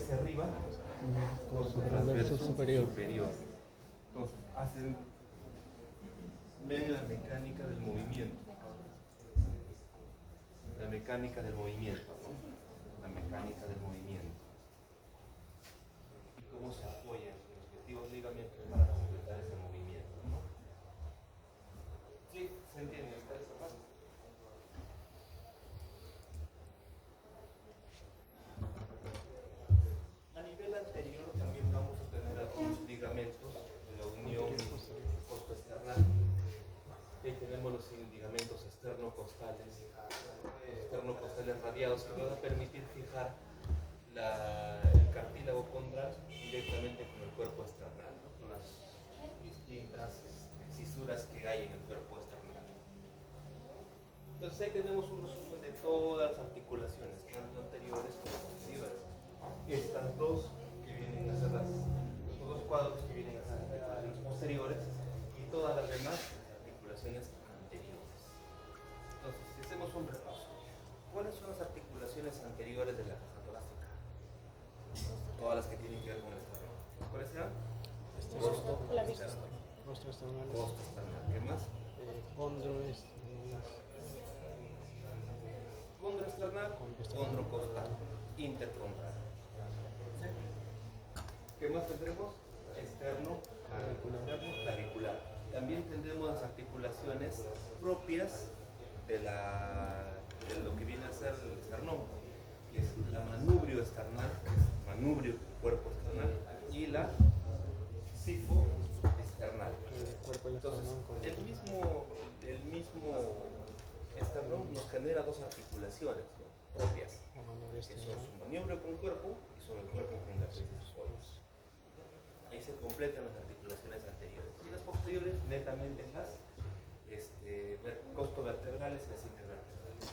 hacia arriba, Costo transverso superior. Entonces, ven la mecánica del movimiento. La mecánica del movimiento, ¿no? La mecánica del movimiento. Y cómo se apoyan los respectivos ligamentos para completar ese movimiento, ¿no? ¿Sí? ¿Se entiende esa parte? A nivel anterior también vamos a tener algunos ligamentos de la unión costoesternal. Ahí tenemos los ligamentos esternocostales radiados que van a permitir fijar el cartílago condral directamente con el cuerpo esternal, ¿no? Con las distintas cisuras que hay en el cuerpo esternal. Entonces ahí tenemos un resumen de todas las articulaciones, tanto anteriores como posteriores. Estas dos que vienen a ser los dos cuadros que vienen a ser las articulaciones posteriores y todas las demás articulaciones anteriores. Entonces, si hacemos un repaso, ¿cuáles son las articulaciones anteriores de la caja torácica? Todas las que tienen que ver con el esternón. ¿Cuáles serán? Costo esternal. Costo esternal. ¿Qué más? Condroesternal, condrocostal, intercondral. ¿Sí? ¿Qué más tendremos? Externo, clavicular. También tendremos las articulaciones propias de lo que viene a ser el esternón, que es la manubrio esternal, manubrio cuerpo esternal, y la sifo esternal. Entonces, el mismo esternón nos genera dos articulaciones, ¿no? Propias, que son su manubrio con cuerpo y son el cuerpo con las polos. Ahí se completan las articulaciones anteriores. Y las posteriores, netamente las costovertebrales y las intervertebrales.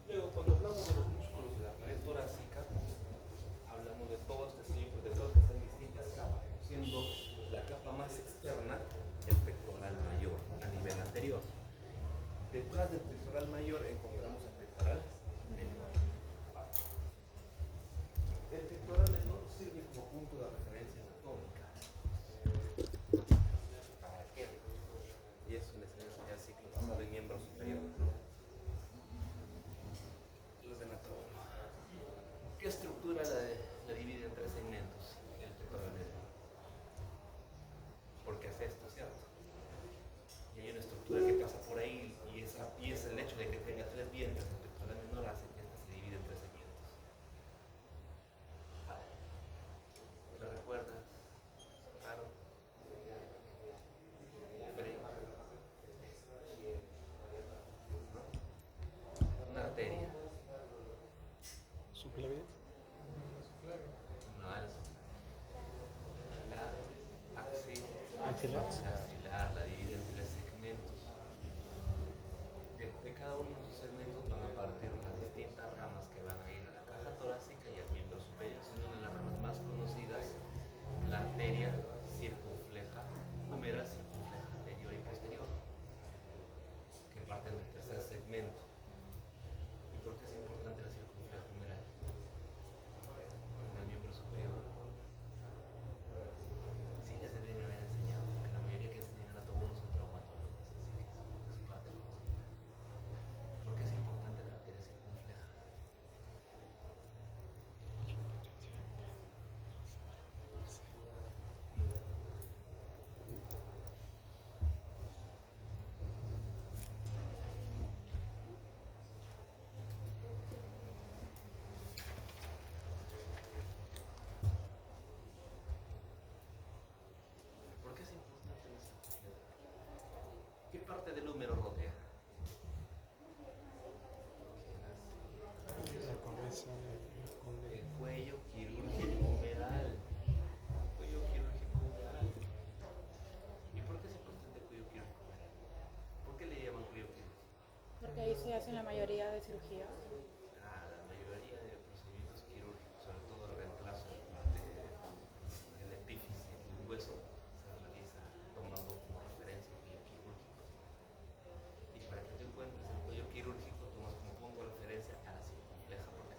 Luego, cuando hablamos de los músculos de la pared torácica, hablamos de todos estas distintas capas, siendo la capa más externa el pectoral mayor a nivel anterior. Detrás del pectoral mayor encontramos el pectoral menor. El pectoral menor sirve como punto de referencia anatómica. ¿Para qué? Y eso les enseña el ciclo pasado en miembro superior. Los de anatomía. ¿Qué estructura la divide en tres segmentos? El pectoral menor. Porque hace esto, ¿cierto? Y hay una estructura que pasa por ahí y es el hecho de que tenga tres dientes. El pectoral menor hace que esta se divide en tres segmentos. ¿Lo recuerdas? Claro. Una arteria. Subclavian. No, la Axilar. axilar la divide en tres segmentos. De cada uno de esos segmentos van a partir las distintas ramas que van a ir a la caja torácica y al miembro superior. Son una de las ramas más conocidas, la arteria circunfleja humeral, circunfleja anterior y posterior, que parten del tercer segmento. ¿Y por qué es importante la circunfleja humeral en el miembro superior? Sí, ya se deben haber enseñado, porque la mayoría que enseñan anatomía no son traumatólogos, así que es parte de los. ¿Por qué es importante la arteria circunfleja? ¿Por qué es importante la circunfleja? ¿Qué parte del húmero rodea? La cabeza. El cuello quirúrgico humeral. Cuello quirúrgico humeral. ¿Y por qué es importante el cuello quirúrgico humeral? ¿Por qué le llaman cuello quirúrgico? Porque ahí se hacen la mayoría de cirugías. La mayoría de procedimientos quirúrgicos, sobre todo el reemplazo del epífisis del hueso, se realiza tomando como referencia el cuello quirúrgico. Y para que tú encuentres el cuello quirúrgico, tomas como punto de referencia a la circunfleja, porque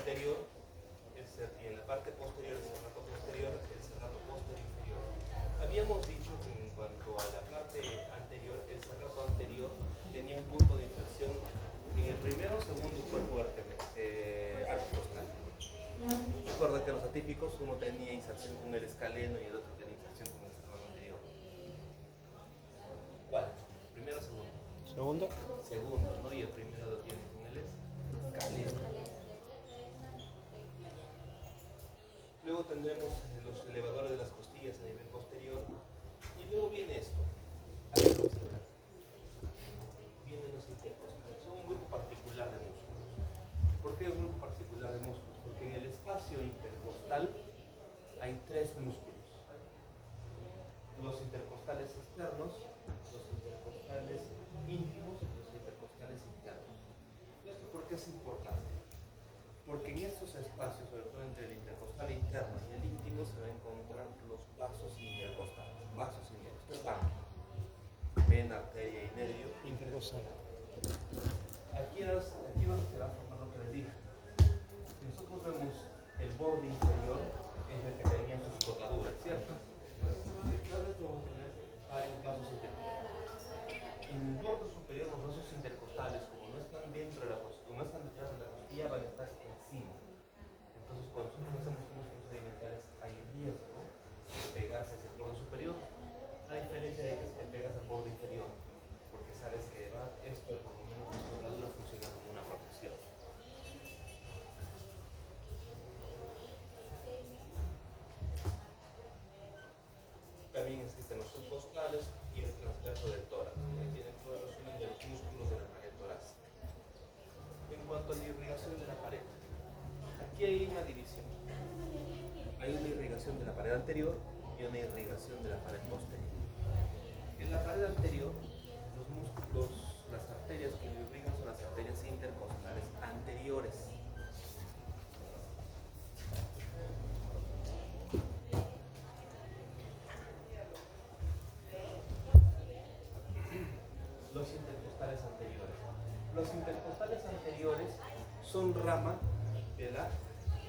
anterior, y en la parte posterior, el serrato posterior, el serrato posterior inferior. Habíamos dicho que en cuanto a la parte anterior, el serrato anterior tenía un punto de inflexión en el primero o segundo cuerpo articostal. Recuerda que los atípicos, uno tenía inserción con el escaleno y el otro tenía inserción con el serrano anterior. ¿Cuál? ¿Primero o segundo? Segundo. Segundo, ¿no? Y el primero lo tiene con el escaleno. Luego tendremos los elevadores de las costillas a nivel posterior. Y luego viene esto. Vienen los intercostales. Son un grupo particular de músculos. ¿Por qué un grupo particular de músculos? Porque en el espacio intercostal hay tres músculos. Los intercostales externos, los intercostales íntimos y los intercostales internos. ¿Esto por qué es importante? Porque en estos espacios, sobre todo entre el intercostal interno y el íntimo, se van a encontrar los vasos intercostales. Vasos intercostales. Vena, arteria y nervio. Intercostal. Aquí es donde se va a formar lo que les dije. Si nosotros vemos el borde inferior, es el que tenía sus cortaduras, ¿cierto? Cada vez vamos a tener varios vasos intercostales. En el borde superior, los vasos intercostales, como no están dentro de la costilla, no están detrás de la costilla, van a estar encima. Entonces, cuando nosotros hacemos músculos segmentales, hay riesgo de pegarse hacia el borde superior, a diferencia de que si te pegas al borde inferior, porque sabes que esto, por lo menos, la soldadura funciona como una protección. También existen los subcostales y el transverso del tórax, que tienen todo el resumen de los músculos de la pared torácica. En cuanto a la irrigación de la pared, aquí hay una división. Hay una irrigación de la pared anterior y una irrigación de la pared posterior. En la pared anterior, los músculos, las arterias que lo irrigan son las arterias intercostales anteriores. Los intercostales anteriores. Los intercostales anteriores son rama de la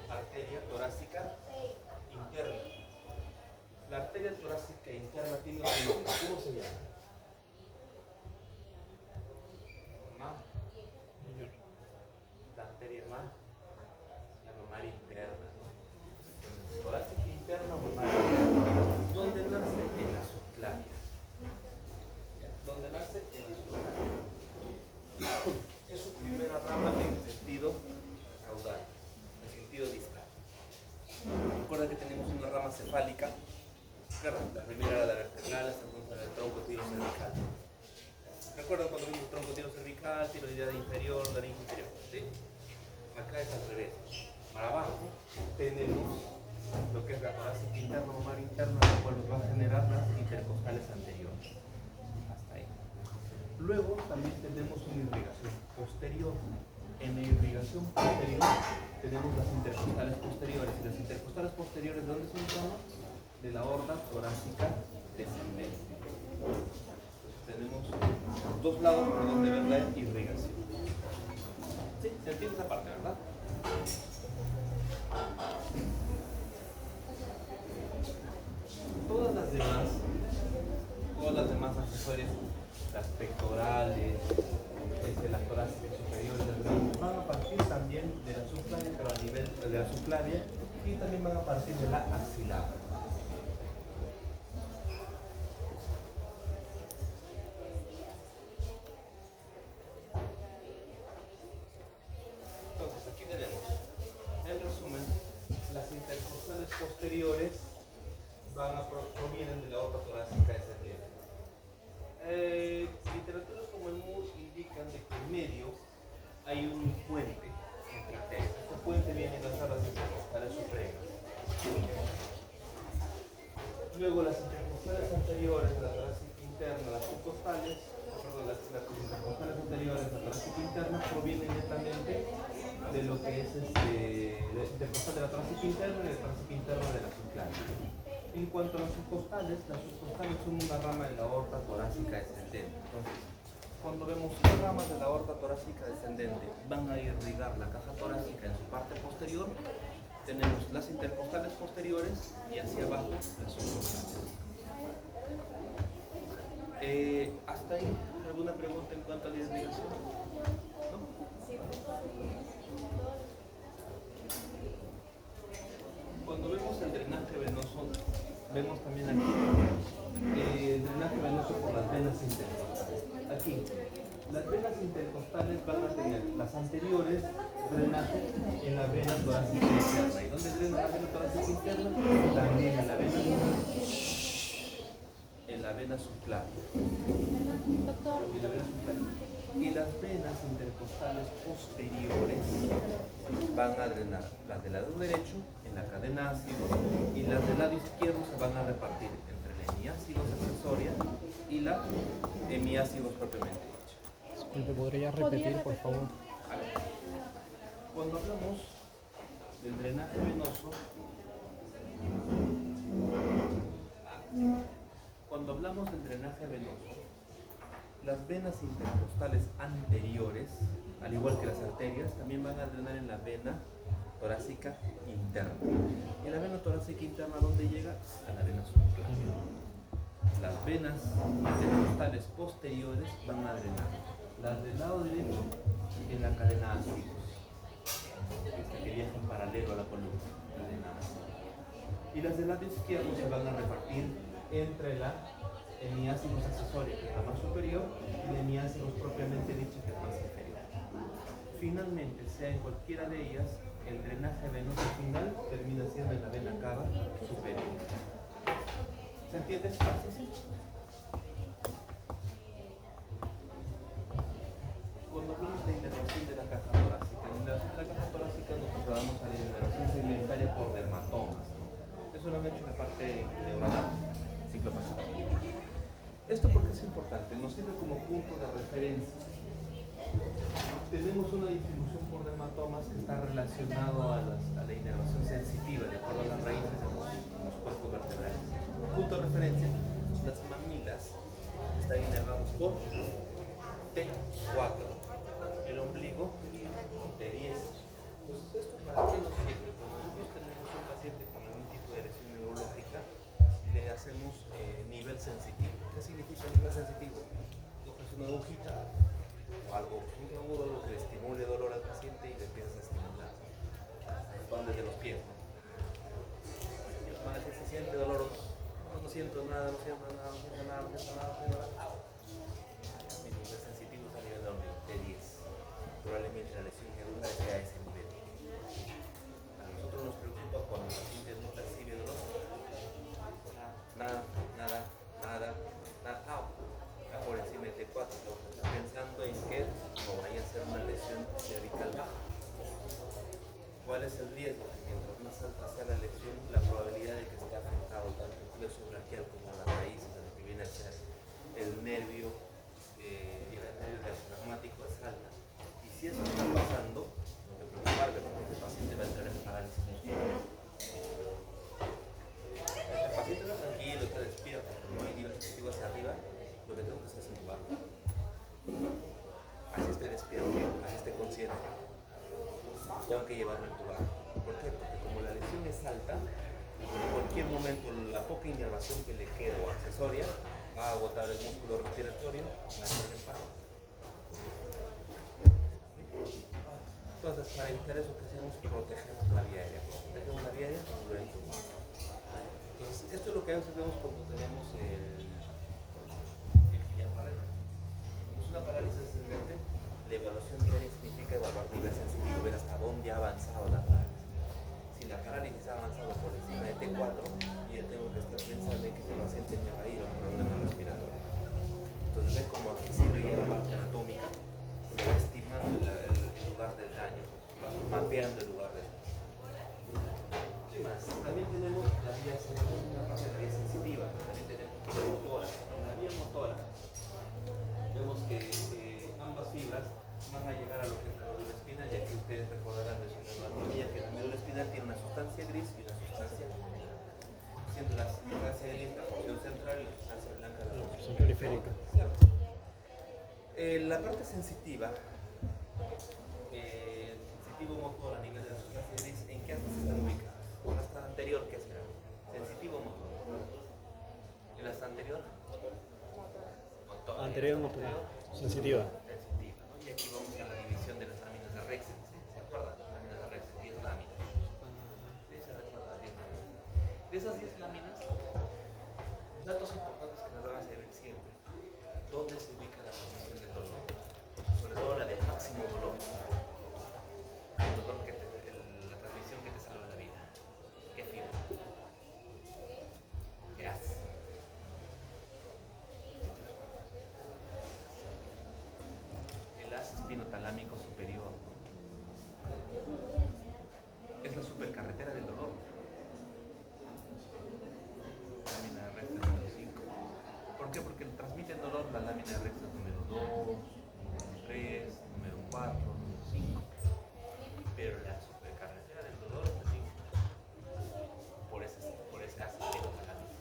arteria torácica interna. La arteria torácica interna tiene un nombre. ¿Cómo se llama? La arteria la mamaria interna, ¿no? Torácica interna o mamaria interna. ¿Dónde nace? En la subclavia. ¿Dónde nace? En la subclavia. Es su primera rama en el sentido caudal, en el sentido distal. Recuerda que tenemos una rama cefálica. La primera era la vertebral, la segunda era el tronco tiro cervical. ¿Recuerdan cuando vimos tronco tiro cervical, tiroidea inferior, laringe inferior? ¿Sí? Acá es al revés. Para abajo tenemos lo que es la torácica interna, mamaria interna, la cual nos va a generar las intercostales anteriores. Hasta ahí. Luego también tenemos una irrigación posterior. En la irrigación posterior tenemos las intercostales posteriores. Y las intercostales posteriores, ¿de dónde son ramas? De la aorta torácica descendente. Entonces tenemos dos lados por donde ver la irrigación. ¿Sí? ¿Se entiende esa parte, verdad? Todas las demás accesorias, las pectorales, las torácicas superiores, van a partir también de la subclavia, pero a nivel de la subclavia, y también van a partir de la axilar. Entonces, aquí tenemos, en resumen, las intercostales posteriores provienen de la aorta torácica descendente. Literaturas como el MUR indican de que en medio hay un puente entre arterias. Este puente viene a enlazar las intercostales supremas. Luego las intercostales anteriores, la torácica interna, las subcostales, las intercostales anteriores, la torácica interna, provienen netamente de lo que es la intercostal de la torácica interna y la torácica interna de la subclavia. En cuanto a las subcostales son una rama de la aorta torácica descendente. Entonces, Cuando vemos las ramas de la aorta torácica descendente van a irrigar la caja torácica en su parte posterior, tenemos las intercostales posteriores y hacia abajo las subcostales. ¿Hasta ahí alguna pregunta en cuanto a la irrigación? ¿No? Cuando vemos el drenaje venoso, vemos también aquí el drenaje venoso por las venas intercostales. Aquí, las venas intercostales van a tener las anteriores drenaje en la vena torácica interna. ¿Y dónde drena la vena torácica interna? También en la vena subclavia. Doctor, Y las venas intercostales posteriores van a drenar las del lado derecho en la cadena ácido y las del lado izquierdo se van a repartir entre la hemiácidos accesoria y la hemiácidos propiamente dicha. Disculpe, ¿podría repetir, por favor? A ver, cuando hablamos del drenaje venoso, las venas intercostales anteriores, al igual que las arterias, también van a drenar en la vena torácica interna. ¿Y la vena torácica interna dónde llega? A la vena subclavia. Las venas intercostales posteriores van a drenar las del lado derecho en la cadena ácidos, que viaja en paralelo a la columna, cadena ácidos. Y las del lado izquierdo se van a repartir entre la hemiácidos accesoria, que es la más superior, y la hemiácidos propiamente dicha, que es más inferior. Finalmente, sea en cualquiera de ellas, el drenaje venoso final termina siendo en la vena cava superior. ¿Se entiende? ¿Sí? Cuando hablamos de inervación de la caja torácica, en la inervación de la caja torácica nos trasladamos a la inervación sedimentaria por dermatomas, ¿no? Eso lo han hecho en la parte neuronal, ciclo pasado. Esto porque es importante, nos sirve como punto de referencia. Tenemos una distribución por dermatomas que está relacionado a la inervación sensitiva de acuerdo a las raíces de los cuerpos vertebrales. Punto de referencia, las mamilas están inervados por T4, el ombligo T10. Entonces, ¿esto para qué nos sirve? Cuando nosotros tenemos un paciente con algún tipo de lesión neurológica, le hacemos nivel sensitivo. ¿Qué significa nivel sensitivo? Coges una agujita o algo, un agudo, algo que le estimule dolor al paciente y le empiezas a estimular. Van desde los pies, ¿no? Que se siente dolor, no siento nada, no siento nada, no siento nada, no siento nada, no siento nada. Mi nivel sensitivo es a nivel de 10. Probablemente la lesión neuronal sea a ese nivel. A nosotros nos preocupa cuando el paciente no percibe dolor. Nada. Por encima de T4, está pensando en que no vaya a ser una lesión cervical baja. ¿Cuál es el riesgo? Mientras más alta sea la lesión, la probabilidad de que esté afectado tanto el plexo braquial como las raíces de lo que viene a ser el nervio diafragmático es alta. Y si eso está pasando, no te preocupes porque el paciente va a entrar en parálisis muscular. El paciente está tranquilo, está despierto, no hay nivel sensitivo hacia arriba, lo que tengo que hacer es intubarlo. Así esté despierto, así esté consciente. Tengo que llevarlo a intubar. ¿Por qué? Porque como la lesión es alta, en cualquier momento la poca inervación que le quede o accesoria va a agotar el músculo respiratorio, va a entrar en paro. Entonces, para evitar eso, que hacemos? Protegemos la vía aérea. Protegemos la vía aérea cuando lo intubamos. Entonces, esto es lo que hacemos cuando tenemos el una parálisis ascendente, la evaluación diaria significa evaluar nivel sensitivo, ver hasta dónde ha avanzado la parálisis. Si la parálisis ha avanzado por encima de T4, yo tengo que estar pensando en que este paciente me va a ir a un problema respiratorio. Entonces ven como aquí se ve la parte anatómica, se va estimando el lugar del daño, va mapeando el lugar del daño. ¿Qué más? También tenemos la vía sensitiva, una parte de la vía sensitiva, también tenemos la motora. En la vía motora vemos que ambas fibras van a llegar a lo que es la médula espinal, ya que ustedes recordarán de su anatomía que la médula espinal tiene una sustancia gris y una sustancia blanca, siendo la sustancia gris la porción central y la sustancia blanca la porción periférica. La parte sensitiva, sensitivo motor a nivel de la sustancia gris, ¿en qué astas están ubicadas? La asta anterior, ¿qué será? Sensitivo motor. ¿Y la asta anterior? Motor. Anterior motor. Sensitiva. Sensitiva, ¿no? Y aquí vamos a la división de las láminas de Rexen, ¿sí? ¿Se acuerdan? Láminas de Rexen, 10 láminas. ¿Sí? ¿Se recuerdan? 10 láminas. De esas 10 láminas, datos importantes que nos van a servir siempre. ¿Dónde se ubica la formación del dolor? Sobre todo la del máximo dolor. El dolor la transmisión que te salva la vida. ¿Qué fibra? ¿Qué hace? El haz espinotalámico superior. Es la supercarretera del dolor. Lámina recta número 5. ¿Por qué? Porque transmite el dolor la lámina recta número 2, número 3, número 4, número 5. Pero la supercarretera del dolor es la 5. Por ese haz espinotalámico.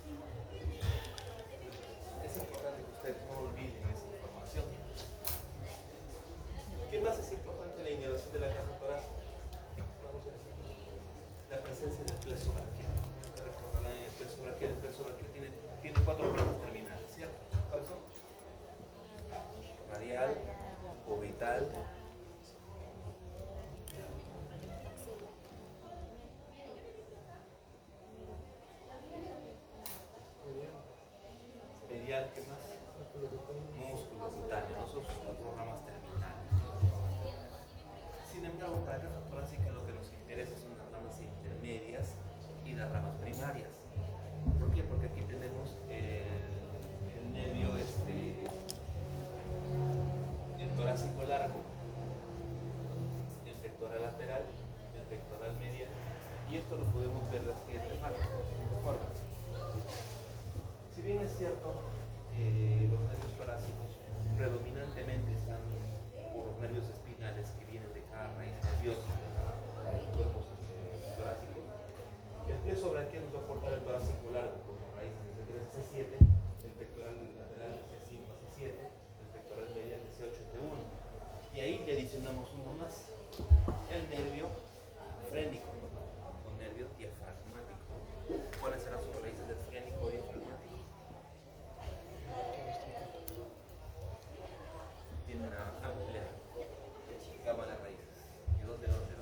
Es importante que ustedes no olviden esa información. ¿Qué más es importante en la inervación de la caja torácica? Vamos a decir, la presencia del plexo braquial. Recordarán el plexo braquial. El plexo braquial tiene 4 planos terminales, ¿cierto? ¿Cuáles son? Radial, orbital, medial, ¿qué más? Músculo cutáneo, ¿no? Son sus 4 ramas terminales. Sin embargo, para la caja torácica lo que nos interesa son las ramas intermedias y las ramas primarias. ¿Por qué? Porque aquí tenemos el nervio el torácico largo, el pectoral lateral, el pectoral medial, y esto lo podemos ver de la siguiente forma. Si bien es cierto, los nervios torácicos predominantemente están por los nervios espinales que vienen de cada raíz nerviosa de los cuerpos torácicos, el plexo braquial nos va a aportar el torácico largo por las raíces de C3 a C7, el pectoral lateral de C5 a C7, el pectoral medial de C8 a C1. Y ahí le adicionamos uno más, el nervio frénico o nervio diafragmático. ¿Cuáles serán sus raíces del frénico o diafragmático? Tiene una amplia gama de raíces. ¿Y dónde? ¿De dónde va?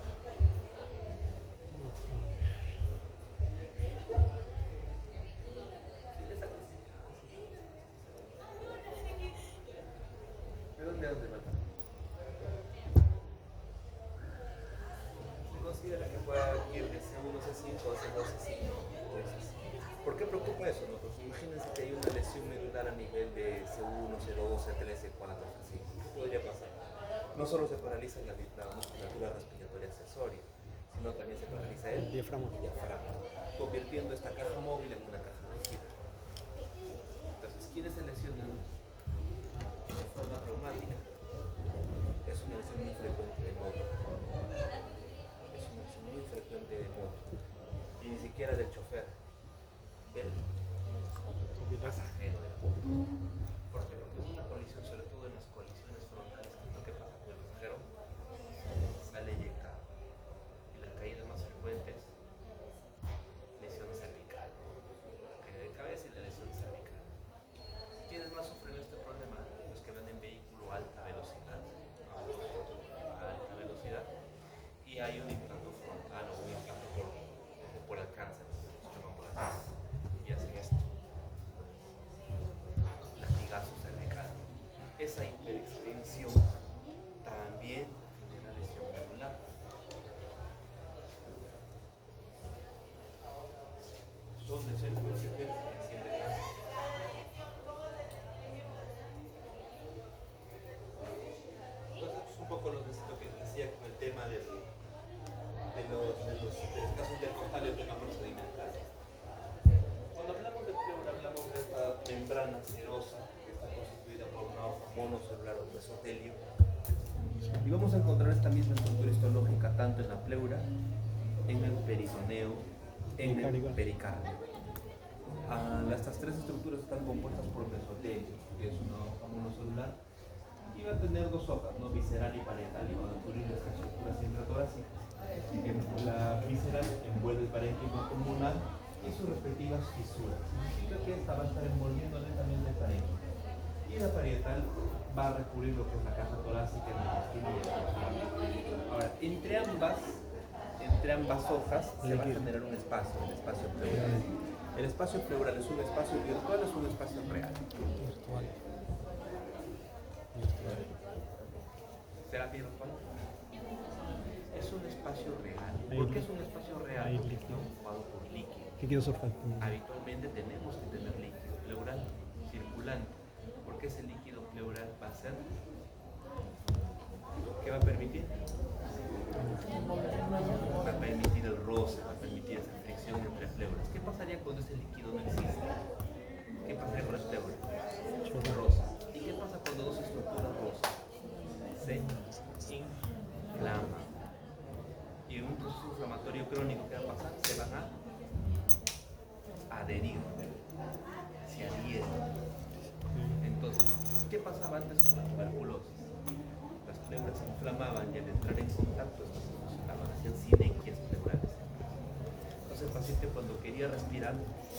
Se considera que puede ir de C1 a C5 o C2 a C5. ¿Por qué preocupa eso? Nosotros imagínense que hay una lesión medular a nivel de C1, C2, C3, C4, C5. ¿Qué podría pasar? No solo se paraliza la musculatura respiratoria accesoria, sino también se paraliza el diafragma, convirtiendo esta caja móvil en una caja rígida. Entonces, ¿quiénes se lesionan de forma traumática? Es una lesión muy frecuente de moto. Es una lesión muy frecuente de moto. Y ni siquiera del chofer, del pasajero de la moto. ¿Por qué? Porque es una colisión, sobre todo en las colisiones frontales, que es lo que pasa con el pasajero, sale eyectado. Y la caída más frecuente es lesión cervical. La caída de cabeza y la lesión cervical. ¿Quiénes más sufren este problema? Los que van en vehículo a alta velocidad. Y hay un implanto frontal o un implanto por alcance, se llama por alcance, y hacen esto. Latigazo cervical. Esa hiperextensión también genera lesión medular. Son lesiones muy frecuentes en accidentes de tránsito. Entonces, es un poco lo que decía con el tema de los casos intercostales de tema procedimental. Cuando hablamos de pleura, hablamos de esta membrana serosa que está constituida por una hoja monocelular o mesotelio. Y vamos a encontrar esta misma estructura histológica tanto en la pleura, en el peritoneo, en el pericardio. Estas tres estructuras están compuestas por mesotelio, que es una hoja monocelular, va a tener dos hojas, ¿no? Visceral y parietal, y van a cubrir las estructuras intratorácicas. La visceral envuelve el parénquima pulmonar y sus respectivas fisuras. Significa que esta va a estar envolviendo lentamente el parénquima. Y la parietal va a recubrir lo que es la caja torácica, el intestino y el estómago. Ahora, entre ambas hojas se va a generar un espacio, el espacio pleural. El espacio pleural es un espacio virtual, es un espacio real. ¿Será virtual? Es un espacio real. ¿Por qué es un espacio real? Hay Porque líquido. está ocupado por líquido. Líquido surfactante. Habitualmente tenemos que tener líquido pleural circulante, porque ese líquido pleural va a ser, ¿qué va a permitir? Va a permitir el roce, va a permitir esa fricción entre pleuras. ¿Qué pasaría cuando ese líquido no existe? ¿Qué pasaría con las pleuras? Rosa. ¿Y qué pasa cuando dos estructuras rosas se inflaman? Y en un proceso inflamatorio crónico, ¿qué va a pasar? Se van a adherir, se adhieren. Entonces, ¿qué pasaba antes con la tuberculosis? Las pleuras se inflamaban y al entrar en contacto estas se fusionaban, hacían sinequias pleurales. Entonces el paciente cuando quería respirar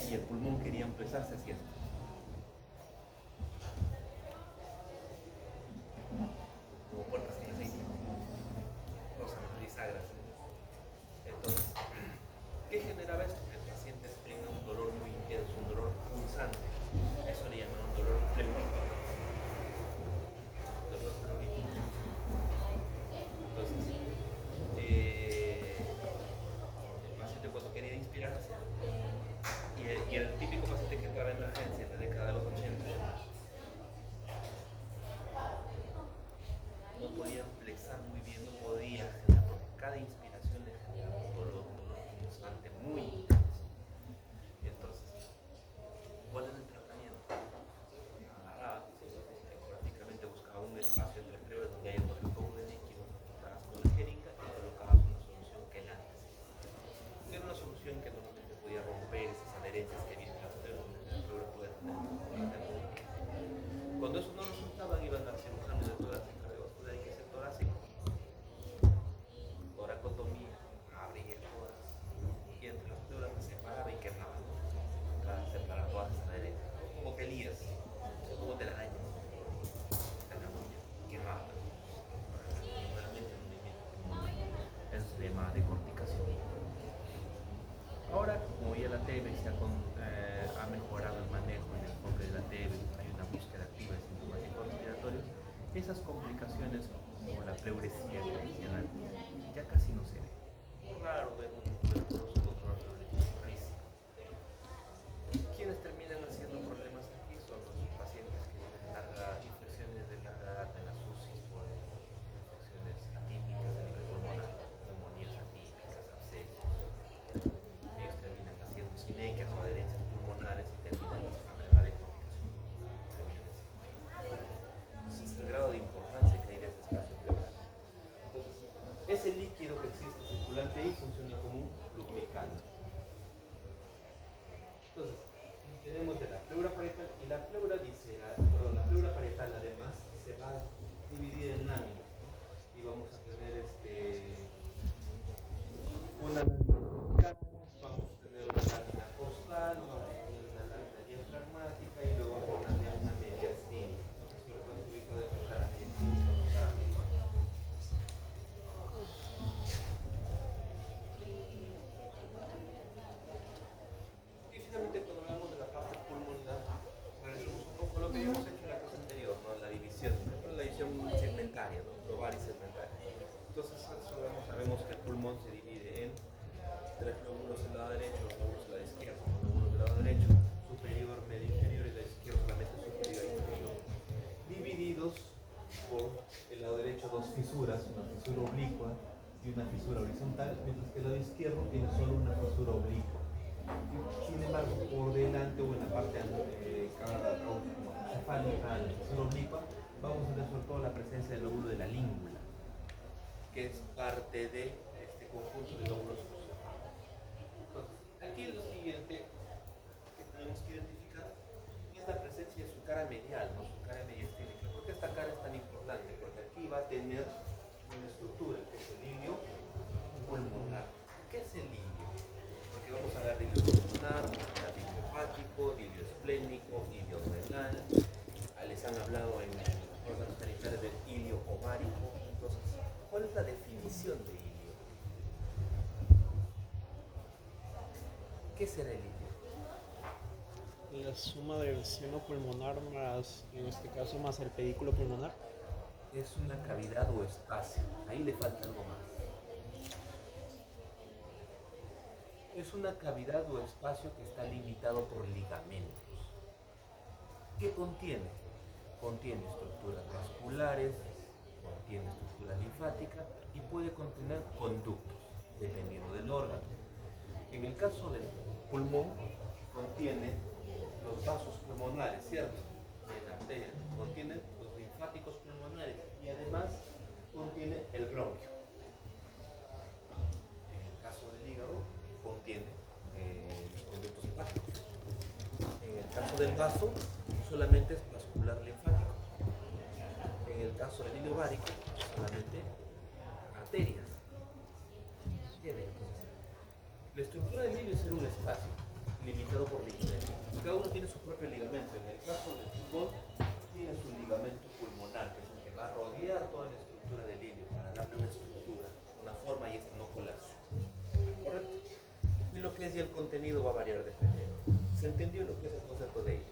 y el pulmón quería empezarse hacía esto. Como puertas en aceite, rozan bisagras. Entonces, ¿qué generaba esto? Que el paciente tenga un dolor muy intenso, un dolor pulsante. Eso le llaman un dolor pleurítico. Dolor pleurítico. Entonces, el paciente cuando quería inspirar hacía. Y el típico paciente que entraba en emergencia en la década de los 80 no podía flexar muy bien, no podía generar, porque cada inspiración le generaba un dolor constante muy intenso. Y entonces, ¿cuál es el tratamiento? Agarraba, prácticamente buscaba un espacio entre pleuras donde haya un poco de líquido, colocabas con la jeringa y colocabas una solución quelante. Era una solución que normalmente podía romper esas adherencias que vienen las pleuras, la pleura puede tener. Cuando eso no resultaba, iban al cirujano de torácico, cardiovascular y que es el torácico. Toracotomía, abría todas y entre las pleuras se separaba y quemaba. Para separar todas esas adherencias. Como que lías, como telarañas. Quemaba. Nuevamente el movimiento. Eso se llama decorticación. Ahora, como ya la TB ha mejorado el manejo y el enfoque de la TB, hay una búsqueda activa de sintomáticos respiratorios, esas complicaciones como la pleuresía tradicional ya casi no se ve. Raro ver un tuberculoso con dolor pleurético, rarísimo. Quienes terminan haciendo problemas aquí son los pacientes que tienen infecciones de la garganta en las UCIs por infecciones atípicas de nivel pulmonar, neumonías atípicas, abscesos. Ellos terminan haciendo sinequias o adherencias pulmonares y terminan en enfermedad de complicación. Ese es el grado de importancia que hay de ese espacio pleural. Entonces, ese líquido que existe circulante ahí funciona como un lubricante. Entonces, tenemos de la pleura parietal y la pleura visceral, perdón, la pleura parietal además se va a dividir en láminas, ¿no? Y vamos a tener una lámina cervical, vamos a tener una lámina costal, vamos a tener una lámina diafragmática y luego una lámina mediastínica. Entonces, lo que ubico de cara mediastínica o cara medial. Y finalmente, cuando hablamos de la parte pulmonar, regresamos un poco a lo que habíamos hecho en la clase anterior, ¿no? La división segmentaria, ¿no? Global y segmentaria. Entonces, sabemos que el pulmón se divide en tres lóbulos del lado derecho, dos lóbulos del lado izquierdo. Los lóbulos del lado derecho, superior, medio inferior, y del izquierdo, solamente superior e inferior. Divididos por el lado derecho dos fisuras, una fisura oblicua y una fisura horizontal, mientras que el lado izquierdo tiene solo una fisura oblicua. Sin embargo, por delante o en la parte cefálica de la fisura oblicua, vamos a ver sobre todo la presencia del lóbulo de la língula, que es parte de este conjunto de lóbulos sucesores. Entonces, aquí lo siguiente que tenemos que identificar es la presencia de su cara medial, ¿no? Su cara mediastínica. ¿Por qué esta cara es tan importante? ¿Qué será el ilio? La suma del seno pulmonar más, en este caso, más el pedículo pulmonar. Es una cavidad o espacio. Ahí le falta algo más. Es una cavidad o espacio que está limitado por ligamentos. ¿Qué contiene? Contiene estructuras vasculares, contiene estructura linfática y puede contener conductos, dependiendo del órgano. En el caso del pulmón, contiene los vasos pulmonares, ¿cierto? La arteria, contiene los linfáticos pulmonares y además contiene el bronquio. En el caso del hígado, contiene los conductos hepáticos. En el caso del vaso, solamente es vascular linfático. En el caso del hilo ovárico, solamente arterias. Bien, entonces, la estructura del hilo es ser un espacio limitado por ligamentos. Cada uno tiene su propio ligamento. En el caso del pulmón, tiene su ligamento pulmonar, que es el que va a rodear toda la estructura del hilo para darle una estructura, una forma y este no colapse. ¿Correcto? Y lo que es y el contenido va a variar dependiendo. ¿Se entendió lo que es el concepto de hilo?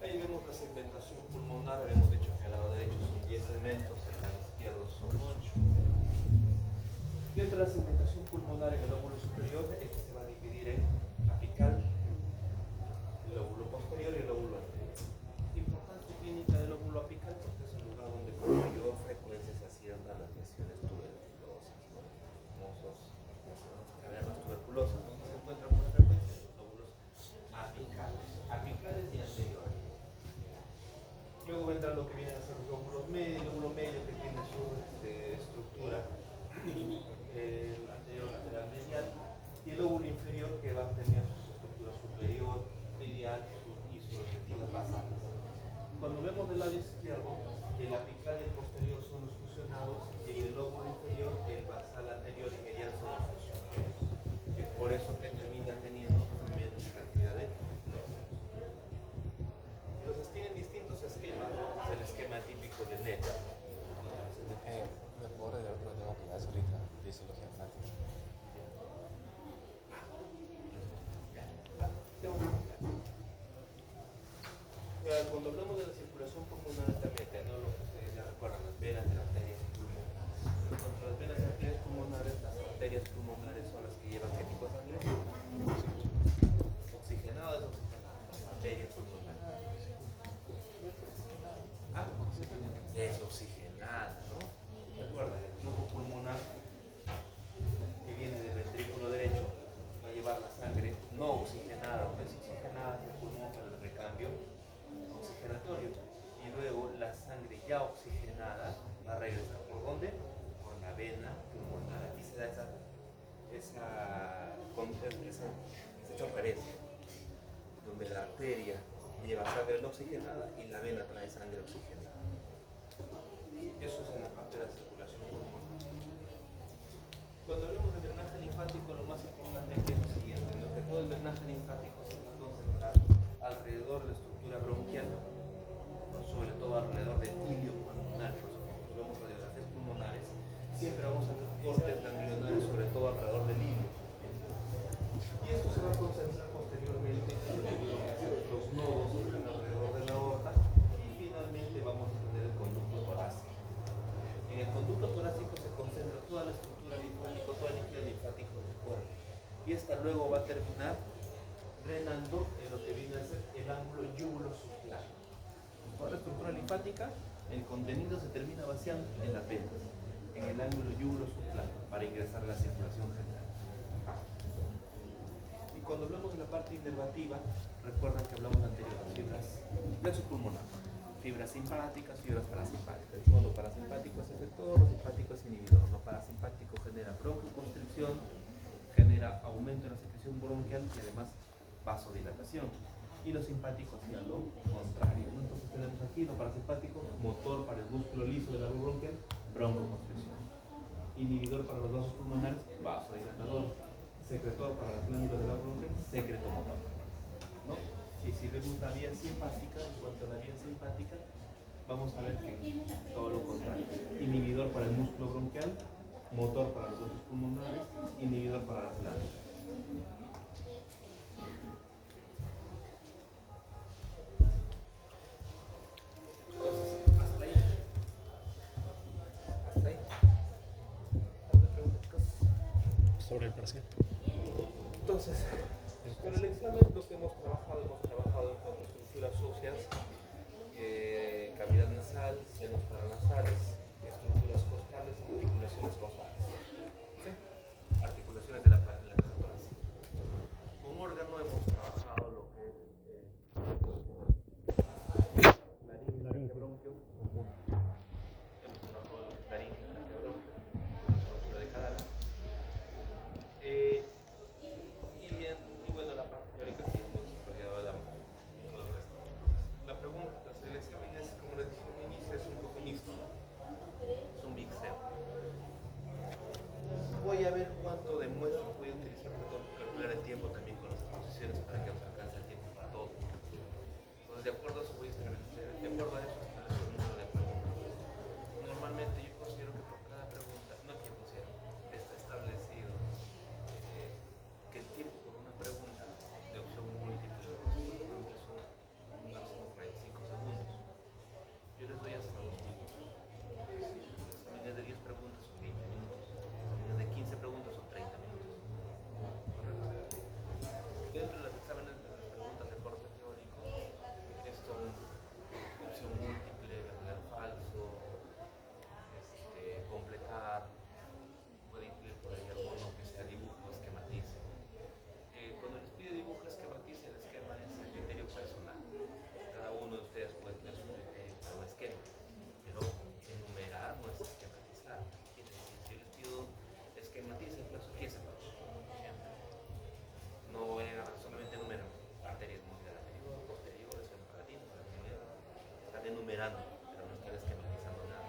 Ahí vemos la segmentación pulmonar, habíamos dicho que al lado derecho son 10 segmentos, al lado izquierdo son 8. Dentro de la segmentación pulmonar en el lóbulo superior, este se va a dividir en apical, el lóbulo posterior y el lóbulo anterior. Importante clínica del lóbulo apical porque es el lugar donde con mayor frecuencia se asientan las lesiones tuberculosas, ¿no? Famosas cavernas tuberculosas, donde se encuentran con frecuencia los lóbulos apicales y anteriores. Luego vendrá lo que vienen a ser los lóbulos medios, el lóbulo medio que tiene su estructura, el anterior lateral medial, y el lóbulo inferior que va a tener su estructura superior, medial y sus respectivas basales. Cuando vemos del lado izquierdo, el apical y el posterior son los fusionados, y en el lóbulo inferior, el basal anterior y medial son los fusionados. Es por eso que termina teniendo menos cantidad de lóbulos. Entonces tienen distintos esquemas, ¿no? Es el esquema típico de NET. ¿Me puedo reír otro tema que ya es ahorita? Fisiología práctica. Cuando hablamos de la circulación pulmonar también, ¿no? Lo que ustedes ya recuerdan, las venas, las arterias y pulmones. Entre las venas y arterias pulmonares, las arterias pulmonares son las que llevan ¿qué tipo de sangre? Oxigenada o desoxigenada. Arterias pulmonares. Desoxigenada, ¿no? Recuerda, el flujo pulmonar que viene del ventrículo derecho va a llevar la sangre no oxigenada o desoxigenada del pulmón para el recambio oxigenatorio. Y luego la sangre ya oxigenada va a regresar ¿por dónde? Por la vena pulmonar. Aquí se da esa choferencia, donde la arteria lleva sangre no oxigenada y la vena trae sangre oxigenada. Eso es en la parte de la circulación pulmonar. Cuando hablamos de drenaje linfático, lo más importante es lo siguiente, ¿no? Que todo el drenaje linfático se va a concentrar alrededor de la estructura bronquial, ¿no? Sobre todo alrededor del ilio pulmonar. Cuando vemos radiografías pulmonares, siempre vamos a ver cortes ganglionarios, sobre todo alrededor del ilio. Y esto se va a concentrar posteriormente en los nodos que están alrededor de la aorta y finalmente vamos a tener el conducto torácico. En el conducto torácico se concentra toda la estructura linfática, todo el líquido linfático del cuerpo. Y esta luego va a terminar drenando en lo que viene a ser el ángulo yúgulo-subclavo. Toda la estructura linfática, el contenido se termina vaciando en las venas, en el ángulo yúgulo-subclavo, para ingresar a la circulación general. Y cuando hablamos de la parte inervativa, recuerdan que hablamos anteriormente de fibras plexo-pulmonar, fibras simpáticas, fibras parasimpáticas. El fondo parasimpático es efector, lo simpático es inhibidor. Lo parasimpático genera broncoconstricción, genera aumento en la secreción bronquial y además vasodilatación. Y lo simpático hacia lo contrario, ¿no? Entonces tenemos aquí lo parasimpático, motor para el músculo liso del árbol bronquial, broncoconstricción. Inhibidor para los vasos pulmonares, vasodilatador. Secretor para las glándulas del árbol bronquial, secretomotor, ¿no? Y si vemos la vía simpática, en cuanto a la vía simpática, vamos a ver que todo lo contrario. Inhibidor para el músculo bronquial motor para los otros pulmonares, inhibidor para las plantas. Entonces, hasta ahí. Hasta ahí. ¿Alguna pregunta? Sobre el parcial. Entonces, con el examen lo que hemos trabajado en cuatro estructuras óseas, cavidad nasal, senos paranasales, estructuras costales y articulaciones costales. ¿Sí? Articulaciones de la caja torácica. Con órgano hemos trabajado lo que es laringe, bronquio, común. Hemos trabajado lo que es laringe, bronquio, estructura de cada lado. Y bueno, la parte teórica sí hemos estudiado todo el resto. La pregunta, el examen es, como les dije al inicio, es un poco mixto, es un mixeo. Voy a ver cuánto de muestras voy a utilizar para calcular el tiempo también con las exposiciones para que nos alcance el tiempo para todo. Entonces, de acuerdo a eso voy a establecer, de acuerdo a eso establecer un número de preguntas. Normalmente yo considero que por cada pregunta, no que yo considero, está establecido que el tiempo por una pregunta de opción múltiple es un máximo por ahí 5 segundos. Yo les doy hasta 2 minutos. Exámenes de 10 preguntas son 20 minutos. Exámenes de 15 preguntas son 30 minutos. Correcto. Dentro de los exámenes de las preguntas de corte teórico, son opción múltiple, verdadero falso, completar, puede incluir por ahí alguno que sea dibujo, esquematice. Cuando les pide dibujo, esquematice, el esquema es el criterio personal. Cada uno de ustedes puede tener su criterio para un esquema, pero enumerar no es esquematizar. Quiere decir, si yo les pido esquematice, pues fíjense, no solamente enumeran arterias, anterior, posterior, palatino, están enumerando, pero no están esquematizando nada.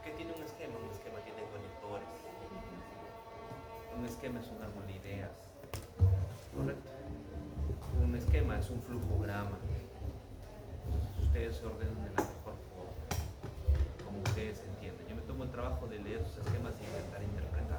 ¿Qué tiene un esquema? Un esquema tiene conectores. Un esquema es un árbol de ideas. Correcto. Un esquema es un flujograma. Entonces ustedes se ordenan de la mejor forma, como ustedes entienden. Yo me tomo el trabajo de leer sus esquemas y intentar interpretar